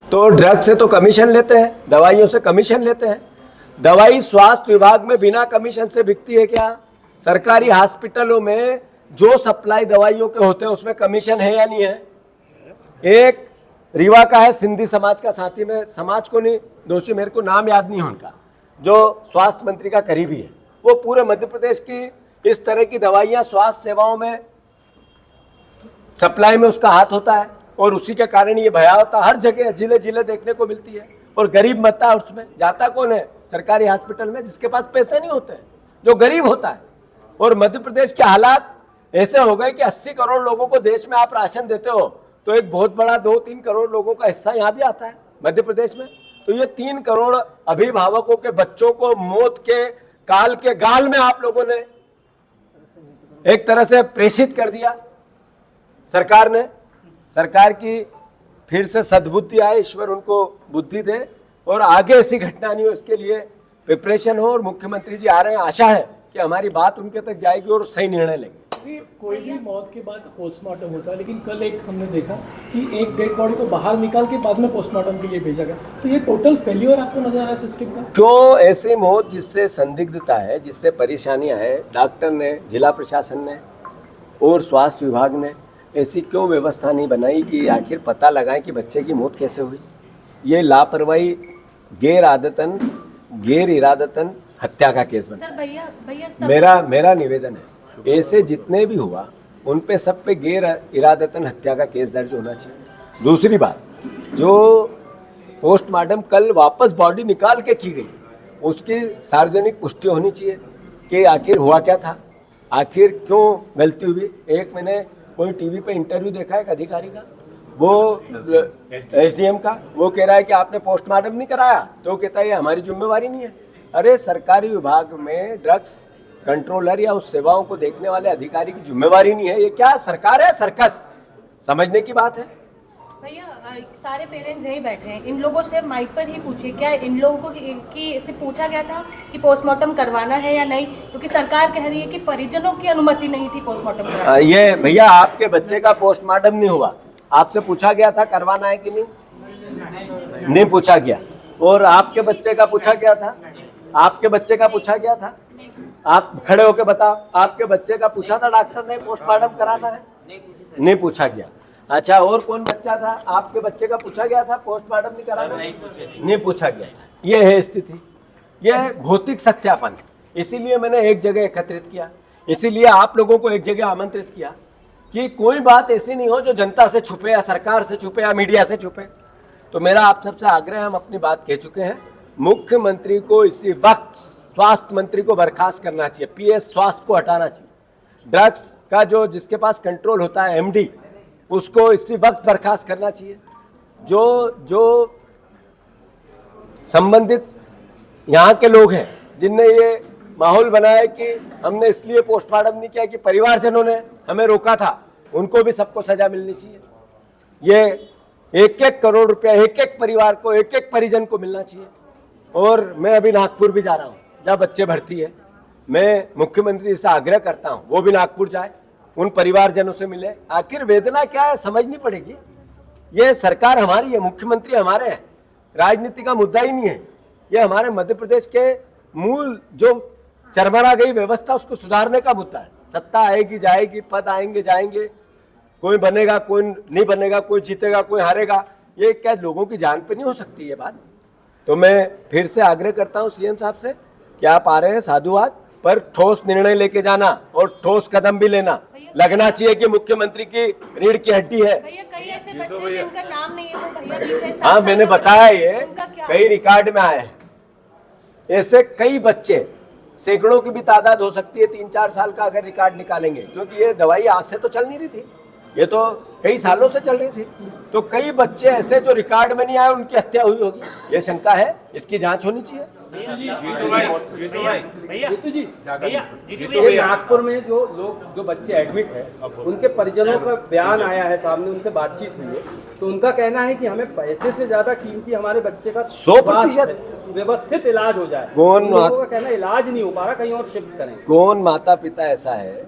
तो ड्रग से तो कमीशन लेते हैं, दवाइयों से कमीशन लेते हैं। दवाई स्वास्थ्य विभाग में बिना कमीशन से बिकती है क्या? सरकारी हॉस्पिटलों में जो सप्लाई दवाइयों के होते हैं उसमें कमीशन है या नहीं है? एक रीवा का है, सिंधी समाज का साथी, में समाज को नहीं दोषी, मेरे को नाम याद नहीं है उनका, जो स्वास्थ्य मंत्री का करीबी है, वो पूरे मध्य प्रदेश की इस तरह की दवाइयां स्वास्थ्य सेवाओं में सप्लाई में उसका हाथ होता है और उसी के कारण ये भयावता हर जगह जिले जिले देखने को मिलती है। और गरीब मरता है, उसमें जाता कौन है? सरकारी हॉस्पिटल में जिसके पास पैसे नहीं होते हैं, जो गरीब होता है। और मध्य प्रदेश के हालात ऐसे हो गए कि 80 करोड़ लोगों को देश में आप राशन देते हो तो एक बहुत बड़ा 2-3 करोड़ लोगों का हिस्सा यहाँ भी आता है मध्य प्रदेश में। तो ये 3 करोड़ अभिभावकों के बच्चों को मौत के काल के गाल में आप लोगों ने एक तरह से प्रेषित कर दिया सरकार ने। सरकार की फिर से सद्बुद्धि आए, ईश्वर उनको बुद्धि दे और आगे ऐसी घटना नहीं हो, इसके लिए प्रिपरेशन हो। और मुख्यमंत्री जी आ रहे हैं, आशा है कि हमारी बात उनके तक जाएगी और सही निर्णय लेंगे। कोई भी मौत के बाद पोस्टमार्टम होता है, लेकिन कल एक हमने देखा कि एक डेड बॉडी को बाहर निकाल के बाद में पोस्टमार्टम के लिए भेजा गया, तो ये टोटल फेल्योर आपको नजर आ रहा है सिस्टम का? जो ऐसी मौत जिससे संदिग्धता है, जिससे परेशानियां है, डॉक्टर ने, जिला प्रशासन ने और स्वास्थ्य विभाग ने ऐसी क्यों व्यवस्था नहीं बनाई कि आखिर पता लगाएं कि बच्चे की मौत कैसे हुई? ये लापरवाही गैर इरादतन हत्या का केस बनता है। मेरा निवेदन है, ऐसे जितने भी हुआ उन पे सब पे गैर इरादतन हत्या का केस दर्ज होना चाहिए। दूसरी बात, जो पोस्टमार्टम कल वापस बॉडी निकाल के की गई, उसकी सार्वजनिक पुष्टि होनी चाहिए कि आखिर हुआ क्या था, आखिर क्यों गलती हुई। एक मैंने कोई टीवी पे इंटरव्यू देखा है एक अधिकारी का, वो एसडीएम का, वो कह रहा है कि आपने पोस्टमार्टम नहीं कराया, तो वो कहता है ये हमारी जिम्मेवारी नहीं है। अरे सरकारी विभाग में ड्रग्स कंट्रोलर या उस सेवाओं को देखने वाले अधिकारी की जिम्मेवारी नहीं है? ये क्या सरकार है, सर्कस? समझने की बात है। भैया सारे पेरेंट्स यही बैठे हैं, इन लोगों से माइक पर ही पूछे, क्या इन लोगों को से पूछा गया था कि पोस्टमार्टम करवाना है या नहीं? क्योंकि सरकार कह रही है कि परिजनों की अनुमति नहीं थी पोस्टमार्टम करवाने। ये भैया आपके बच्चे का पोस्टमार्टम नहीं हुआ, आपसे पूछा गया था करवाना है कि नहीं? नहीं पूछा गया। और आपके बच्चे का पूछा गया था? आपके बच्चे का पूछा गया था? आप खड़े होकर बताओ, आपके बच्चे का पूछा था डॉक्टर ने पोस्टमार्टम कराना है? नहीं पूछा गया। अच्छा, और कौन बच्चा था आपके बच्चे का पूछा गया था पोस्टमार्टम नहीं कराना? नहीं पूछा गया। ये है स्थिति, यह भौतिक सत्यापन है। इसीलिए मैंने एक जगह एकत्रित किया, इसीलिए आप लोगों को एक जगह आमंत्रित किया कि कोई बात ऐसी नहीं हो जो जनता से छुपे या सरकार से छुपे या मीडिया से छुपे। तो मेरा आप सबसे आग्रह, हम अपनी बात कह चुके हैं, मुख्यमंत्री को इसी वक्त स्वास्थ्य मंत्री को बर्खास्त करना चाहिए, पीएस स्वास्थ्य को हटाना चाहिए। ड्रग्स का जो जिसके पास कंट्रोल होता है एमडी, उसको इसी वक्त बर्खास्त करना चाहिए। जो संबंधित यहाँ के लोग हैं जिनने ये माहौल बनाया कि हमने इसलिए पोस्टमार्टम नहीं किया कि परिवारजनों ने हमें रोका था, उनको भी सबको सजा मिलनी चाहिए। ये 1-1 करोड़ रुपया एक परिवार को, एक परिजन को मिलना चाहिए। और मैं अभी नागपुर भी जा रहा हूँ जहाँ बच्चे भर्ती है, मैं मुख्यमंत्री से आग्रह करता हूँ वो भी नागपुर जाए, उन परिवारजनों से मिले। आखिर वेदना क्या है समझनी पड़ेगी। ये सरकार हमारी है, मुख्यमंत्री हमारे हैं, राजनीति का मुद्दा ही नहीं है। ये हमारे मध्य प्रदेश के मूल जो चरमरा गई व्यवस्था, उसको सुधारने का मुद्दा है। सत्ता आएगी जाएगी, पद आएंगे जाएंगे, कोई बनेगा कोई नहीं बनेगा, कोई जीतेगा कोई हारेगा, ये क्या लोगों की जान पे नहीं हो सकती ये बात? तो मैं फिर से आग्रह करता हूँ सीएम साहब से कि आप आ रहे हैं साधुवाद, पर ठोस निर्णय लेके जाना और ठोस कदम भी लेना। लगना चाहिए कि मुख्यमंत्री की रीढ़ की हड्डी है। कई ऐसे बच्चे जिनका नाम नहीं है, वो भैया हाँ मैंने बताया, ये कई रिकॉर्ड में आए हैं। ऐसे कई बच्चे, सैकड़ों की भी तादाद हो सकती है 3-4 साल का अगर रिकॉर्ड निकालेंगे, क्योंकि ये दवाई आज से तो चल नहीं रही थी, ये तो कई सालों से चल रही थी। तो कई बच्चे ऐसे जो रिकॉर्ड में नहीं आए, उनकी हत्या हुई होगी, ये शंका है, इसकी जांच होनी चाहिए। नागपुर में जो बच्चे एडमिट है, उनके परिजनों का बयान आया है सामने, उनसे बातचीत हुई है, तो उनका कहना है कि हमें पैसे से ज्यादा कीमती हमारे बच्चे का 100% व्यवस्थित इलाज हो जाए। कौन लोगों का कहना इलाज नहीं हो पा रहा, कहीं और शिफ्ट करें। कौन माता पिता ऐसा है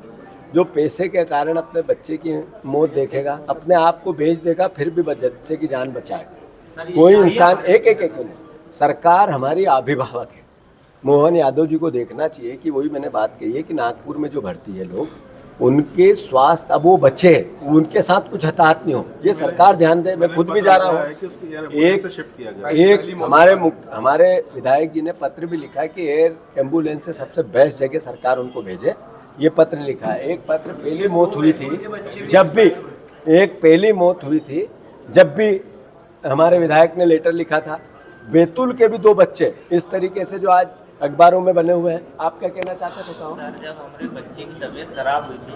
जो पैसे के कारण अपने बच्चे की मौत देखेगा, अपने आप को बेच देगा, फिर भी बच्चे की जान बचाएगा? कोई इंसान एक मिनट, सरकार हमारी अभिभावक है। मोहन यादव जी को देखना चाहिए कि वही मैंने बात कही है कि नागपुर में जो भर्ती है लोग, उनके स्वास्थ्य, अब वो बच्चे हैं, उनके साथ कुछ हताहत नहीं हो, ये सरकार ध्यान दे। मैं खुद भी जा रहा हूँ। एक हमारे विधायक जी ने पत्र भी लिखा है कि एयर एम्बुलेंस से सबसे बेस्ट जगह सरकार उनको भेजे, ये पत्र लिखा है। एक पत्र पहली मौत हुई थी जब भी हमारे विधायक ने लेटर लिखा था। बैतूल के भी 2 बच्चे इस तरीके से जो आज अखबारों में बने हुए हैं। आप क्या कहना चाहते थे? सर, जब हमारे बच्चे की तबीयत खराब हुई थी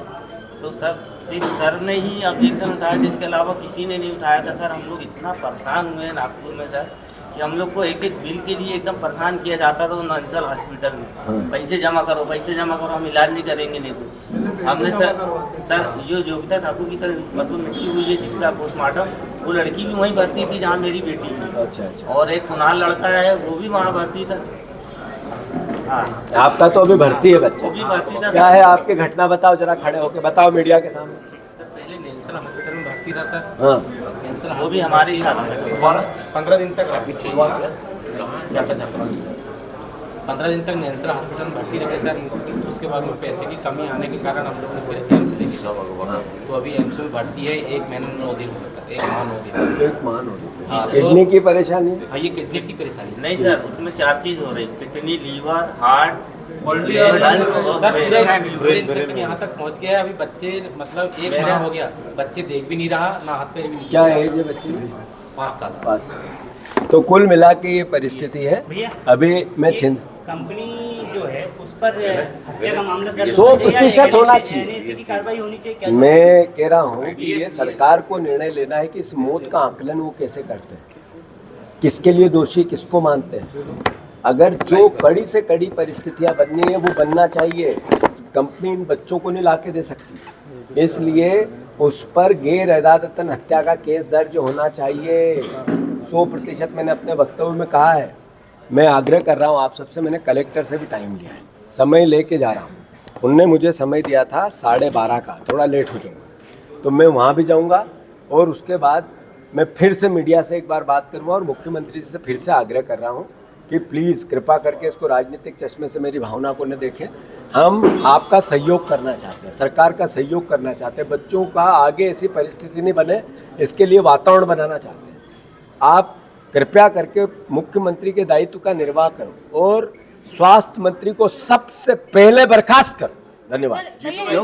तो सर सिर्फ सर ने ही ऑब्जेक्शन उठाया था, इसके अलावा किसी ने नहीं उठाया था। सर हम लोग इतना परेशान हुए हैं नागपुर में सर कि हम लोग को एक बिल के लिए एकदम परेशाान किया जाता था। नंसल हॉस्पिटल में पैसे जमा करो, हम इलाज नहीं करेंगे नहीं तो। हमने सर जो योगिता ठाकुर की कल परसों मृत्यु हुई है जिसका पोस्टमार्टम, वो लड़की भी वहीं भर्ती थी जहाँ मेरी बेटी थी। अच्छा। और एक कुणाल लड़का है वो भी वहाँ भर्ती था। हाँ, आपका तो अभी भर्ती है बच्चा, वो भी भर्ती था। क्या है आपकी घटना बताओ, जरा खड़े होके बताओ मीडिया के सामने। पहले नेल्सन हॉस्पिटल में भर्ती था सर। हाँ, नेल्सन वो भी हमारे ही साथ में 15 दिन तक रखी थी। 15 दिन तक नेल्सन हॉस्पिटल में भर्ती रखे सर। उसके बाद में पैसे की कमी आने के कारण हम लोगों ने फिर एम्स लेके जाओ। तो अभी एम्स में भर्ती है 1 महीना 9 दिन हो गया, 1 माह 9 दिन। एक मान हो किडनी की परेशानी। हाँ, ये किडनी की परेशानी नहीं सर, उसमें 4 चीज हो रही, किडनी, लीवर, हार्ट, यहाँ तक पहुँच गया है। अभी बच्चे मतलब 1 माह हो गया, बच्चे देख भी नहीं रहा, ना हाथ पैर भी नहीं। क्या एज है बच्चे की? 5 साल। 5 साल। तो कुल मिला के ये परिस्थिति है। अभी मैं कंपनी जो है उस पर हत्या का मामला दर्ज 100% होना चाहिए। NSA की कार्रवाई होनी चाहिए क्या? मैं कह रहा हूँ कि ये सरकार को निर्णय लेना है कि इस मौत का आकलन वो कैसे करते हैं, किसके लिए दोषी किसको मानते हैं। अगर जो कड़ी से कड़ी परिस्थितियां बननी है वो बनना चाहिए। कंपनी इन बच्चों को नहीं ला के दे सकती, इसलिए उस पर गैर इरादतन हत्या का केस दर्ज होना चाहिए। 100% मैंने अपने वक्तव्य में कहा है। मैं आग्रह कर रहा हूँ आप सबसे, मैंने कलेक्टर से भी टाइम लिया है, समय लेके जा रहा हूँ। उनने मुझे समय दिया था 12:30 का, थोड़ा लेट हो जाऊँगा तो मैं वहाँ भी जाऊँगा और उसके बाद मैं फिर से मीडिया से एक बार बात करूँगा और मुख्यमंत्री जी से फिर से आग्रह कर रहा हूँ कि प्लीज़ कृपा करके इसको राजनीतिक चश्मे से मेरी भावना को न देखें। हम आपका सहयोग करना चाहते हैं, सरकार का सहयोग करना चाहते हैं, बच्चों का आगे ऐसी परिस्थिति नहीं बने इसके लिए वातावरण बनाना चाहते हैं। आप कृपया करके मुख्यमंत्री के दायित्व का निर्वाह करो और स्वास्थ्य मंत्री को सबसे पहले बर्खास्त करो। धन्यवाद। सर, भैया